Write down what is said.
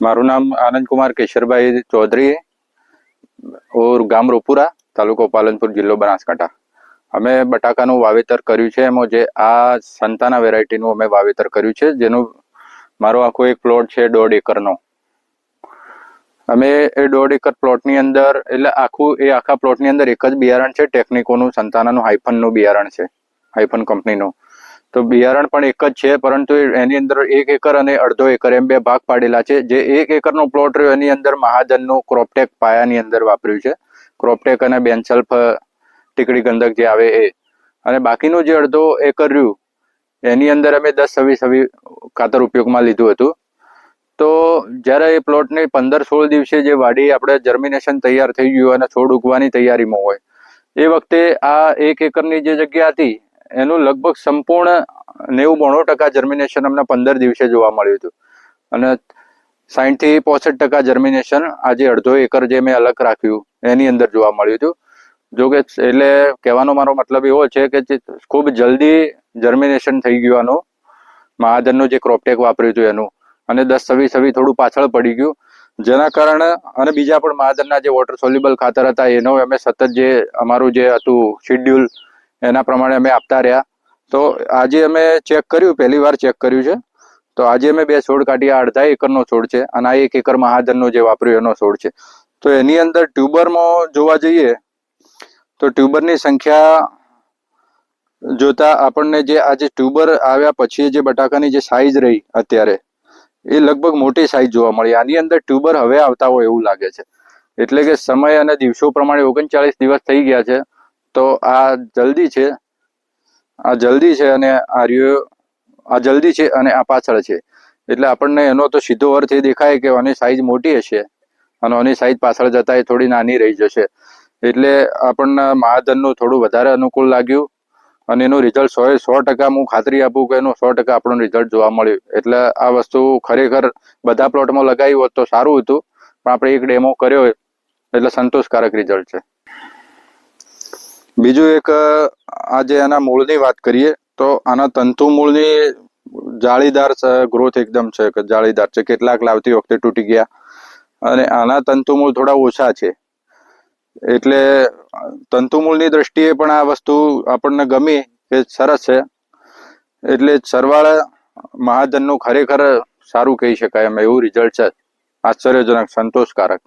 मारू नाम आनंद कुमार केशरभाई चौधरी और गाम रोपुरा तालुको पालनपुर जिल्लो बनासकांठा। અમે બટાકાનું વાવેતર કર્યું છે। એમાં જે આ સંતાના વેરાયટીનું અમે વાવેતર કર્યું છે, જેનું મારો આખો એક પ્લોટ છે 1.5 એકરનો। અમે એ 1.5 એકર પ્લોટની અંદર એટલે આખા પ્લોટની અંદર એક જ બિયારણ છે, ટેકનિકોનું સંતાનાનું હાઇફનનું બિયારણ છે, હાઇફન કંપનીનું। તો બિયારણ પણ એક જ છે, પરંતુ એની અંદર 1 એકર અને અડધો એકર એમ બે ભાગ પાડેલા છે। જે 1 એકરનો પ્લોટ રહ્યો એની અંદર મહાજનનું ક્રોપટેક પાયાની અંદર વાપર્યું છે, ક્રોપટેક અને બેન્સલ્ફ ટીકડી ગંધક જે આવે એ। અને બાકીનું જે અડધો એકર રહ્યું એની અંદર અમે 10-26 ખાતર ઉપયોગમાં લીધું હતું। તો જ્યારે એ પ્લોટની 15-16 દિવસે જે વાડી આપણે જર્મિનેશન તૈયાર થઈ ગયું અને છોડ ઉગવાની તૈયારીમાં હોય એ વખતે આ 1 એકરની જે જગ્યા હતી એનું લગભગ સંપૂર્ણ 90-92% જર્મિનેશન અમને 15 દિવસે જોવા મળ્યું હતું અને 60-65% જર્મિનેશન આજે અડધો એકર જે મેં અલગ રાખ્યું એની અંદર જોવા મળ્યું હતું। જો કે એટલે કહેવાનો મારો મતલબ એવો છે કે ખૂબ જલ્દી જર્મિનેશન થઈ ગયું આનું, મહાજનનું જે ક્રોપટેક વાપર્યું હતું એનું, અને 10-26 થોડું પાછળ પડી ગયું, જેના કારણે અને બીજા પણ મહાજનના જે વોટર સોલ્યુબલ ખાતર હતા એનો અમે સતત જે અમારું જે હતું શેડ્યુલ એના પ્રમાણે અમે આપતા રહ્યા। તો આજે અમે ચેક કર્યું, પહેલી વાર ચેક કર્યું છે, તો આજે અમે 2 છોડ કાઢ્યા, અડધા એકરનો છોડ છે અને આ 1 એકર મહાજનનો જે વાપર્યું એનો છોડ છે। તો એની અંદર ટ્યુબરમાં જોવા જઈએ તો ટ્યુબરની સંખ્યા જોતા આપણને જે આજે ટ્યુબર આવ્યા પછી જે બટાકાની જે સાઈઝ રહી અત્યારે એ લગભગ મોટી સાઈઝ જોવા મળી। આની અંદર ટ્યુબર હવે આવતા હોય એવું લાગે છે, એટલે કે સમય અને દિવસો પ્રમાણે 39 દિવસ થઈ ગયા છે। તો આ જલ્દી છે, આ જલ્દી છે અને આ જલ્દી છે અને આ પાછળ છે, એટલે આપણને એનો તો સીધો અર્થ એ દેખાય કે આની સાઈઝ મોટી હશે અને આની સાઈઝ પાછળ જતા એ થોડી નાની રહી જશે। એટલે આપણને મહાજનનું થોડું વધારે અનુકૂળ લાગ્યું અને એનું રિઝલ્ટ 100% હું ખાતરી આપું કે એનું 100% આપણું રિઝલ્ટ જોવા મળ્યું। એટલે આ વસ્તુ ખરેખર બધા પ્લોટમાં લગાવી હોત તો સારું હતું, પણ આપણે એક ડેમો કર્યો એટલે સંતોષકારક રિઝલ્ટ છે। બીજું એક આજે આના મૂળની વાત કરીએ તો આના તંતુ મૂળની જાળીદાર ગ્રોથ એકદમ છે કે જાળીદાર છે, કેટલાક લાવતી વખતે તૂટી ગયા અને આના તંતુ મૂળ થોડા ઓછા છે, એટલે તંતુમૂળની દ્રષ્ટિએ પણ આ વસ્તુ આપણને ગમી કે સરસ છે। એટલે સરવાળે મહાજનનું ખરેખર સારું કહી શકાય એમ એવું રિઝલ્ટ છે, આશ્ચર્યજનક, સંતોષકારક।